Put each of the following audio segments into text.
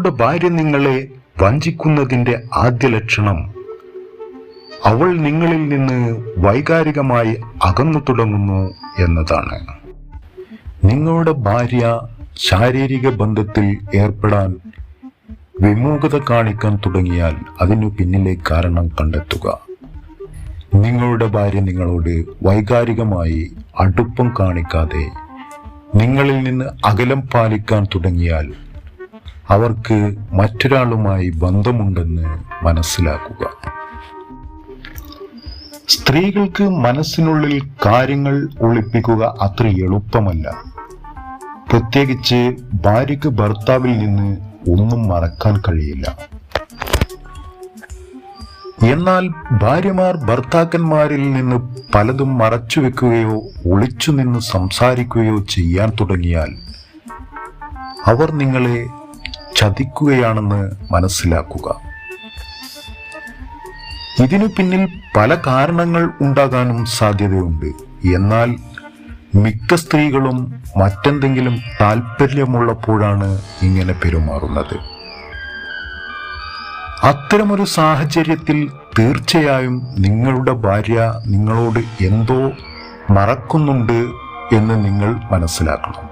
നിങ്ങളുടെ ഭാര്യ നിങ്ങളെ വഞ്ചിക്കുന്നതിന്റെ ആദ്യ ലക്ഷണം അവൾ നിങ്ങളിൽ നിന്ന് വൈകാരികമായി അകന്നു തുടങ്ങുന്നു എന്നതാണ്. നിങ്ങളുടെ ഭാര്യ ശാരീരിക ബന്ധത്തിൽ ഏർപ്പെടാൻ വിമുഖത കാണിക്കാൻ തുടങ്ങിയാൽ അതിനു പിന്നിലെ കാരണം കണ്ടെത്തുക. നിങ്ങളുടെ ഭാര്യ നിങ്ങളോട് വൈകാരികമായി അടുപ്പം കാണിക്കാതെ നിങ്ങളിൽ നിന്ന് അകലം പാലിക്കാൻ തുടങ്ങിയാൽ അവർക്ക് മറ്റൊരാളുമായി ബന്ധമുണ്ടെന്ന് മനസ്സിലാക്കുക. സ്ത്രീകൾക്ക് മനസ്സിനുള്ളിൽ കാര്യങ്ങൾ ഒളിപ്പിക്കുക അത്ര എളുപ്പമല്ല. പ്രത്യേകിച്ച് ഭാര്യയ്ക്ക് ഭർത്താവിൽ നിന്ന് ഒന്നും മറക്കാൻ കഴിയില്ല. എന്നാൽ ഭാര്യമാർ ഭർത്താക്കന്മാരിൽ നിന്ന് പലതും മറച്ചുവെക്കുകയോ ഒളിച്ചു നിന്ന് സംസാരിക്കുകയോ ചെയ്യാൻ തുടങ്ങിയാൽ അവർ നിങ്ങളെ ചതിക്കുകയാണെന്ന് മനസ്സിലാക്കുക. ഇതിനു പിന്നിൽ പല കാരണങ്ങൾ ഉണ്ടാകാനും സാധ്യതയുണ്ട്. എന്നാൽ മിക്ക സ്ത്രീകളും മറ്റെന്തെങ്കിലും താല്പര്യമുള്ളപ്പോഴാണ് ഇങ്ങനെ പെരുമാറുന്നത്. അത്തരമൊരു സാഹചര്യത്തിൽ തീർച്ചയായും നിങ്ങളുടെ ഭാര്യ നിങ്ങളോട് എന്തോ മറക്കുന്നുണ്ട് എന്ന് നിങ്ങൾ മനസ്സിലാക്കണം.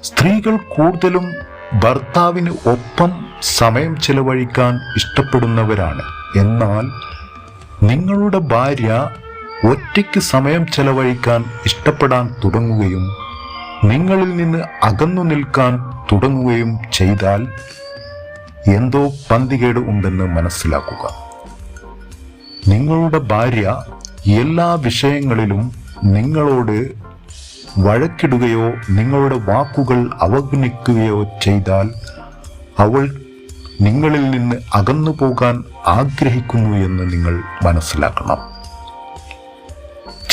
സ്ത്രീകൾ കൂടുതലും ഭർത്താവിന് ഒപ്പം സമയം ചെലവഴിക്കാൻ ഇഷ്ടപ്പെടുന്നവരാണ്. എന്നാൽ നിങ്ങളുടെ ഭാര്യ ഒറ്റയ്ക്ക് സമയം ചെലവഴിക്കാൻ ഇഷ്ടപ്പെടാൻ തുടങ്ങുകയും നിങ്ങളിൽ നിന്ന് അകന്നു നിൽക്കാൻ തുടങ്ങുകയും ചെയ്താൽ എന്തോ പന്തികേട് ഉണ്ടെന്ന് മനസ്സിലാക്കുക. നിങ്ങളുടെ ഭാര്യ എല്ലാ വിഷയങ്ങളിലും നിങ്ങളോട് വഴക്കിടുകയോ നിങ്ങളുടെ വാക്കുകൾ അവഗണിക്കുകയോ ചെയ്താൽ അവൾ നിങ്ങളിൽ നിന്ന് അകന്നു പോകാൻ ആഗ്രഹിക്കുന്നു എന്ന് നിങ്ങൾ മനസ്സിലാക്കണം.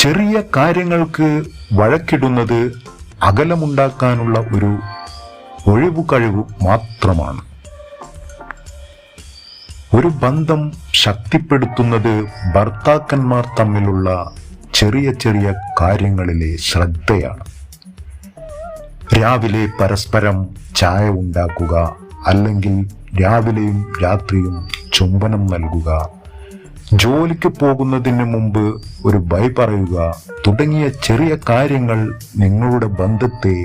ചെറിയ കാര്യങ്ങൾക്ക് വഴക്കിടുന്നത് അകലമുണ്ടാക്കാനുള്ള ഒരു ഒഴിവുകഴിവ് മാത്രമാണ്. ഒരു ബന്ധം ശക്തിപ്പെടുത്തുന്നത് ഭർത്താക്കന്മാർ തമ്മിലുള്ള ചെറിയ ചെറിയ കാര്യങ്ങളിലെ ശ്രദ്ധയാണ്. രാവിലെ പരസ്പരം ചായ ഉണ്ടാക്കുക, അല്ലെങ്കിൽ രാവിലെയും രാത്രിയും ചുംബനം നൽകുക, ജോലിക്ക് പോകുന്നതിന് മുമ്പ് ഒരു ബൈ പറയുക തുടങ്ങിയ ചെറിയ കാര്യങ്ങൾ നിങ്ങളുടെ ബന്ധത്തെ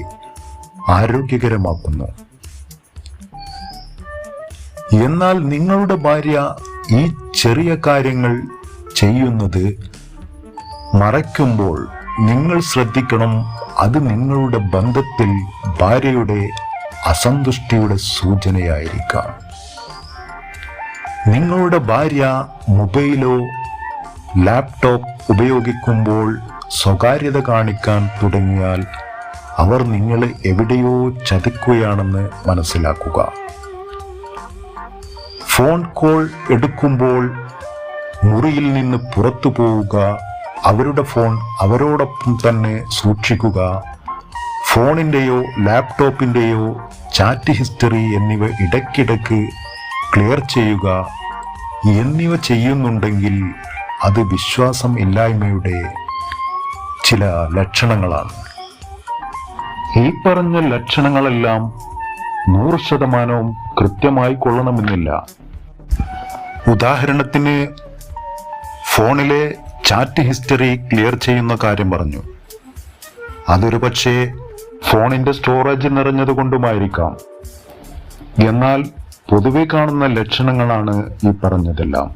ആരോഗ്യകരമാക്കുന്നു. എന്നാൽ നിങ്ങളുടെ ഭാര്യ ഈ ചെറിയ കാര്യങ്ങൾ ചെയ്യുന്നത് മറയ്ക്കുമ്പോൾ നിങ്ങൾ ശ്രദ്ധിക്കണം. അത് നിങ്ങളുടെ ബന്ധത്തിൽ ഭാര്യയുടെ അസന്തുഷ്ടിയുടെ സൂചനയായിരിക്കാം. നിങ്ങളുടെ ഭാര്യ മൊബൈലോ ലാപ്ടോപ്പ് ഉപയോഗിക്കുമ്പോൾ സ്വകാര്യത കാണിക്കാൻ തുടങ്ങിയാൽ അവർ നിങ്ങളെ എവിടെയോ ചതിക്കുകയാണെന്ന് മനസ്സിലാക്കുക. ഫോൺ കോൾ എടുക്കുമ്പോൾ മുറിയിൽ നിന്ന് പുറത്തു പോവുക, അവരുടെ ഫോൺ അവരോടൊപ്പം തന്നെ സൂക്ഷിക്കുക, ഫോണിൻ്റെയോ ലാപ്ടോപ്പിൻ്റെയോ ചാറ്റ് ഹിസ്റ്ററി എന്നിവ ഇടയ്ക്കിടയ്ക്ക് ക്ലിയർ ചെയ്യുക എന്നിവ ചെയ്യുന്നുണ്ടെങ്കിൽ അത് വിശ്വാസം ഇല്ലായ്മയുടെ ചില ലക്ഷണങ്ങളാണ്. ഈ പറഞ്ഞ ലക്ഷണങ്ങളെല്ലാം 100% കൃത്യമായി കൊള്ളണമെന്നില്ല. ഉദാഹരണത്തിന് ഫോണിലെ ചാറ്റ് ഹിസ്റ്ററി ക്ലിയർ ചെയ്യുന്ന കാര്യം പറഞ്ഞു. അതൊരു പക്ഷേ ഫോണിന്റെ സ്റ്റോറേജ് നിറഞ്ഞതുകൊണ്ടുമായിരിക്കാം. എന്നാൽ പൊതുവെ കാണുന്ന ലക്ഷണങ്ങളാണ് ഈ പറഞ്ഞതെല്ലാം.